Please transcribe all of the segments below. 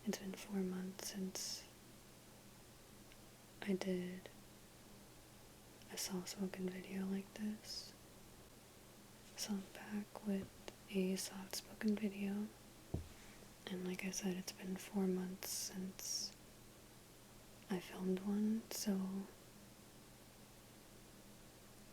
It's been 4 months since I did a soft-spoken video like this. So I'm back with a soft-spoken video. And like I said, it's been 4 months since I filmed one, so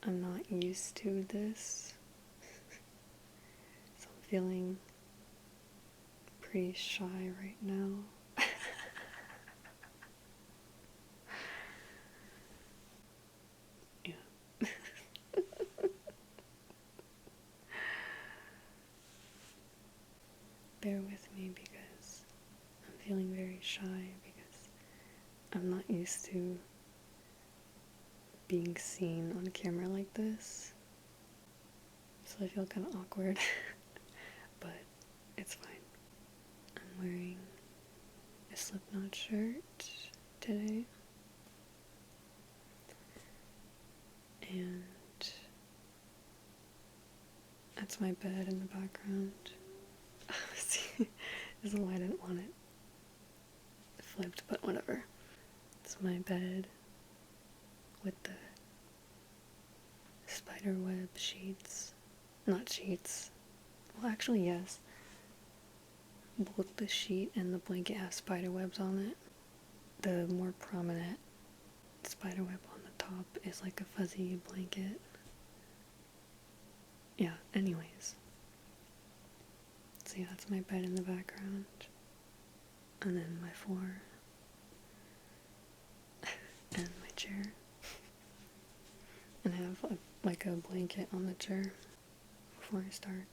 I'm not used to this. So I'm feeling pretty shy right now. Yeah. Bear with me because I'm feeling very shy because I'm not used to being seen on camera like this. So I feel kind of awkward, but it's fine. I'm wearing a Slipknot shirt today, and that's my bed in the background. See, this is why I didn't want it flipped, but whatever. It's my bed with the spider web sheets. Not sheets. Well, actually, yes. Both the sheet and the blanket have spider webs on it. The more prominent spider web on the top is like a fuzzy blanket. Yeah, anyways. So yeah, that's my bed in the background. And then my floor. And my chair. And I have like a blanket on the chair. Before I start,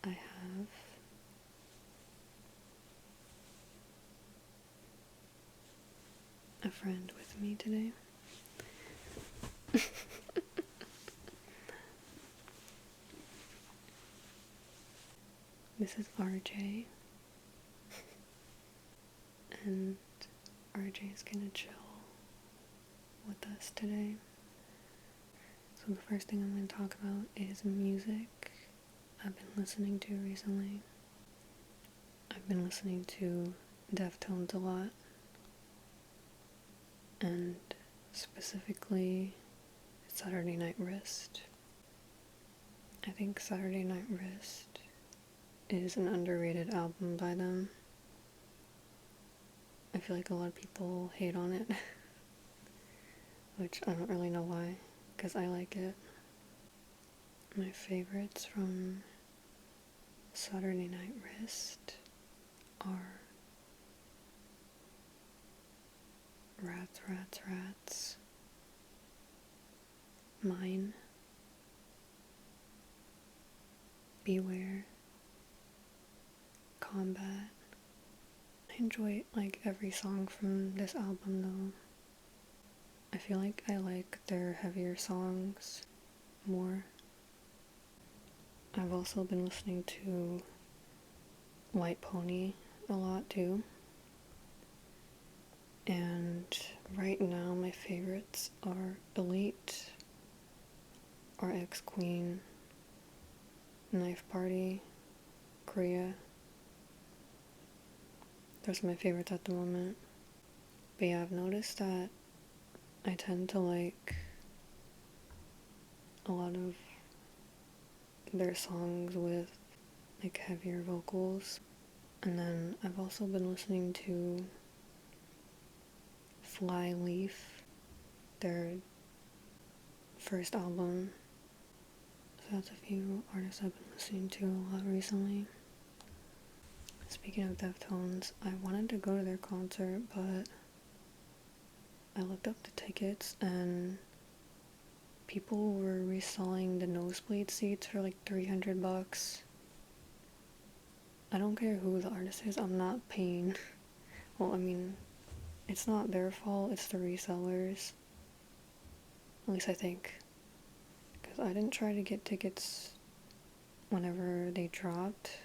I have a friend with me today. This is RJ. And RJ is gonna chill with us today. So the first thing I'm going to talk about is music I've been listening to recently. I've been listening to Deftones a lot, and specifically Saturday Night Wrist. I think Saturday Night Wrist is an underrated album by them. I feel like a lot of people hate on it, which I don't really know why, because I like it. My favorites from Saturday Night Wrist are Rats, Rats, Rats, Mine, Beware, Combat. I enjoy like every song from this album though. I feel like I like their heavier songs more. I've also been listening to White Pony a lot too. And right now my favorites are Elite, RX Queen, Knife Party, Korea. Those are my favorites at the moment. But yeah, I've noticed that I tend to like a lot of their songs with like heavier vocals. And then I've also been listening to Flyleaf, their first album. So that's a few artists I've been listening to a lot recently. Speaking of Deftones, I wanted to go to their concert, but I looked up the tickets and people were reselling the nosebleed seats for like $300. I don't care who the artist is, I'm not paying. Well, I mean, it's not their fault, it's the resellers. At least I think. Because I didn't try to get tickets whenever they dropped.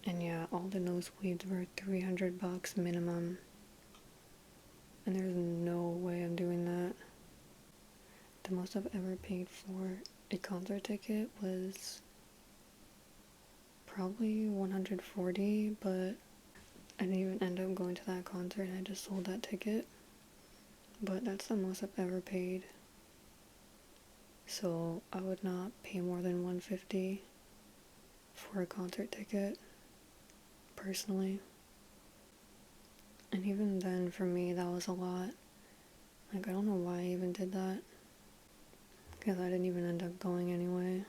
And yeah, all the nosebleeds were $300 minimum. And there's no way I'm doing that. The most I've ever paid for a concert ticket was probably $140, but I didn't even end up going to that concert, and I just sold that ticket. But that's the most I've ever paid. So I would not pay more than $150 for a concert ticket, personally. And even then, for me, that was a lot. Like, I don't know why I even did that, because I didn't even end up going anyway.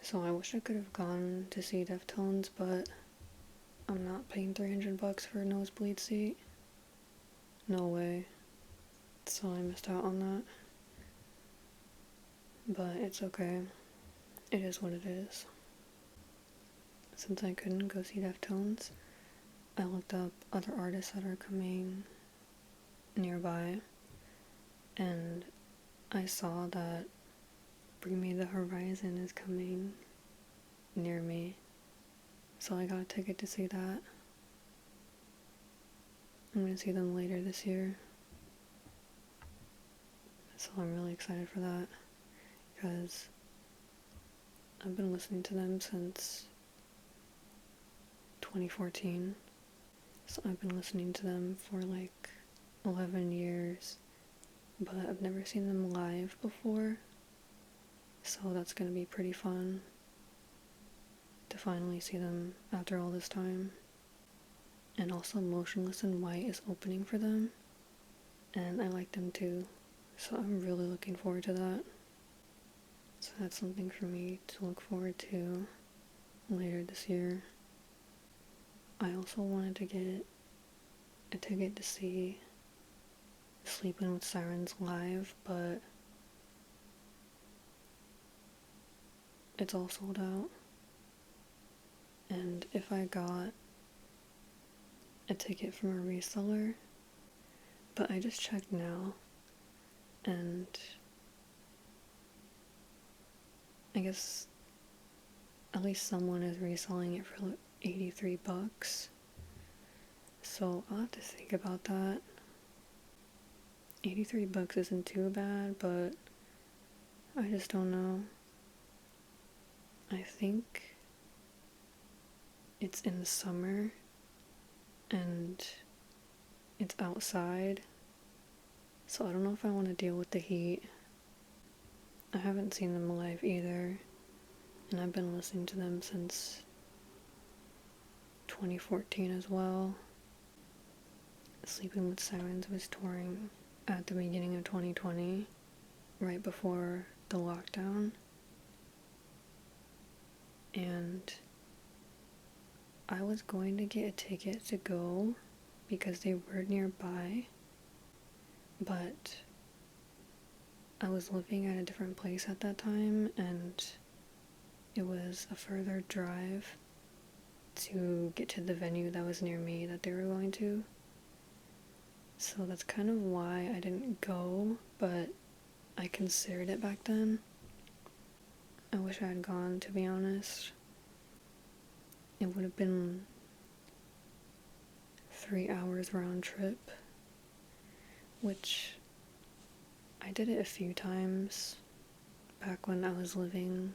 So I wish I could have gone to see Deftones, but I'm not paying $300 for a nosebleed seat. No way. So I missed out on that. But it's okay. It is what it is. Since I couldn't go see Deftones, I looked up other artists that are coming nearby, and I saw that Bring Me the Horizon is coming near me. So I got a ticket to see that. I'm gonna see them later this year. So I'm really excited for that, because I've been listening to them since 2014. So I've been listening to them for like 11 years, but I've never seen them live before. So that's gonna be pretty fun to finally see them after all this time. And also Motionless in White is opening for them, and I like them too. So I'm really looking forward to that. So that's something for me to look forward to later this year. I also wanted to get a ticket to see Sleeping with Sirens live, but it's all sold out. And if I got a ticket from a reseller, but I just checked now, and I guess at least someone is reselling it for like $83. So I'll have to think about that. $83 isn't too bad, but I just don't know. I think it's in the summer and it's outside, so I don't know if I want to deal with the heat. I haven't seen them live either, and I've been listening to them since 2014 as well. Sleeping with Sirens was touring at the beginning of 2020, right before the lockdown, and I was going to get a ticket to go because they were nearby, but I was living at a different place at that time, and it was a further drive to get to the venue that was near me that they were going to. So that's kind of why I didn't go, but I considered it back then. I wish I had gone, to be honest. It would have been 3 hours round trip, which I did it a few times back when I was living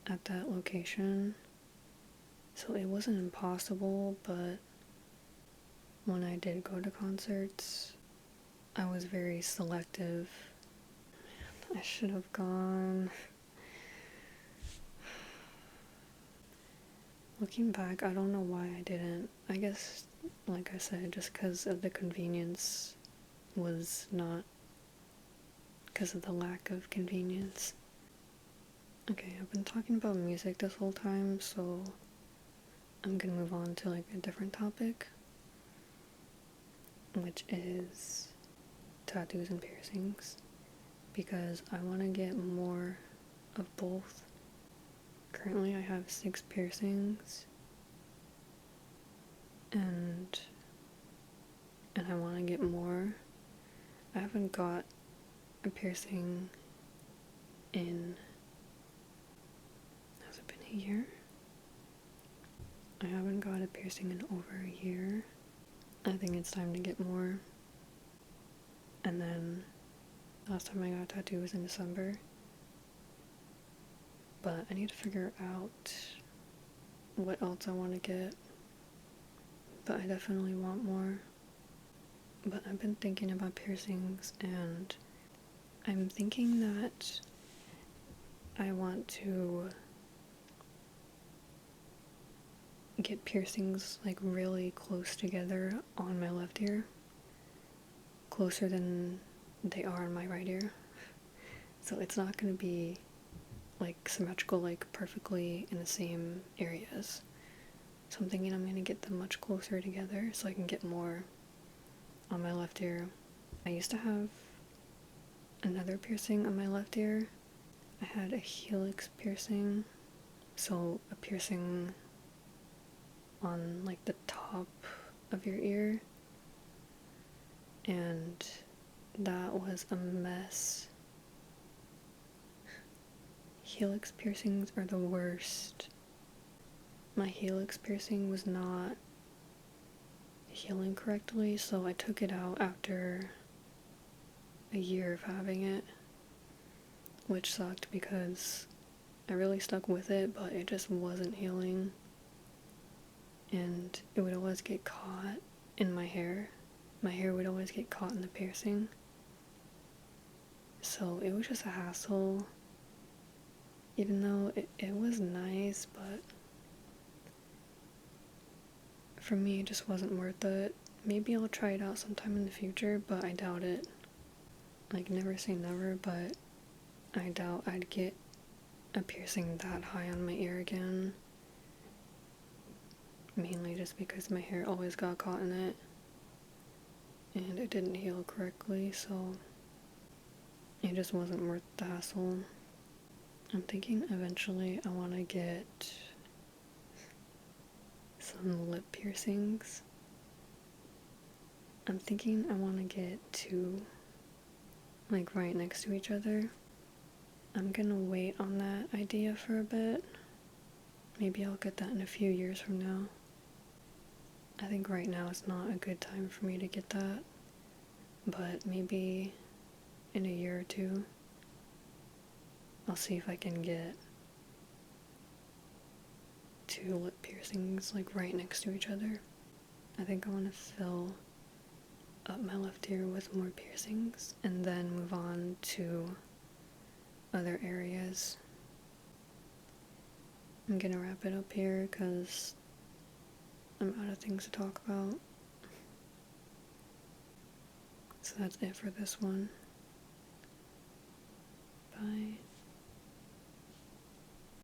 at that location, so it wasn't impossible, but when I did go to concerts, I was very selective. I should have gone. Looking back, I don't know why I didn't. I guess, like I said, just because of the convenience was not because of the lack of convenience. Okay, I've been talking about music this whole time, so I'm gonna move on to like a different topic, which is tattoos and piercings, because I want to get more of both. Currently I have 6 piercings, and I want to get more. I haven't got a piercing in, has it been a year? I haven't got a piercing in over a year. I think it's time to get more. And then last time I got a tattoo was in December. But I need to figure out what else I want to get. but I definitely want more. But I've been thinking about piercings, and I'm thinking that I want to get piercings like really close together on my left ear, closer than they are on my right ear. So it's not going to be like symmetrical, like perfectly in the same areas. So I'm thinking I'm going to get them much closer together so I can get more on my left ear. I used to have another piercing on my left ear. I had a helix piercing, so a piercing on like the top of your ear, and that was a mess. Helix piercings are the worst. My helix piercing was not healing correctly, so I took it out after a year of having it, which sucked because I really stuck with it, but it just wasn't healing, and it would always get caught in my hair. My hair would always get caught in the piercing, so it was just a hassle, even though it was nice, but for me it just wasn't worth it. Maybe I'll try it out sometime in the future, but I doubt it. Like, never say never, but I doubt I'd get a piercing that high on my ear again. Mainly just because my hair always got caught in it, and it didn't heal correctly, so it just wasn't worth the hassle. I'm thinking eventually I want to get some lip piercings. I'm thinking I want to get two, like right next to each other. I'm gonna wait on that idea for a bit. Maybe I'll get that in a few years from now. I think right now it's not a good time for me to get that, but maybe in a year or two, I'll see if I can get two lip piercings like right next to each other. I think I want to fill up my left ear with more piercings and then move on to other areas. I'm gonna wrap it up here because I'm out of things to talk about. So that's it for this one. Bye.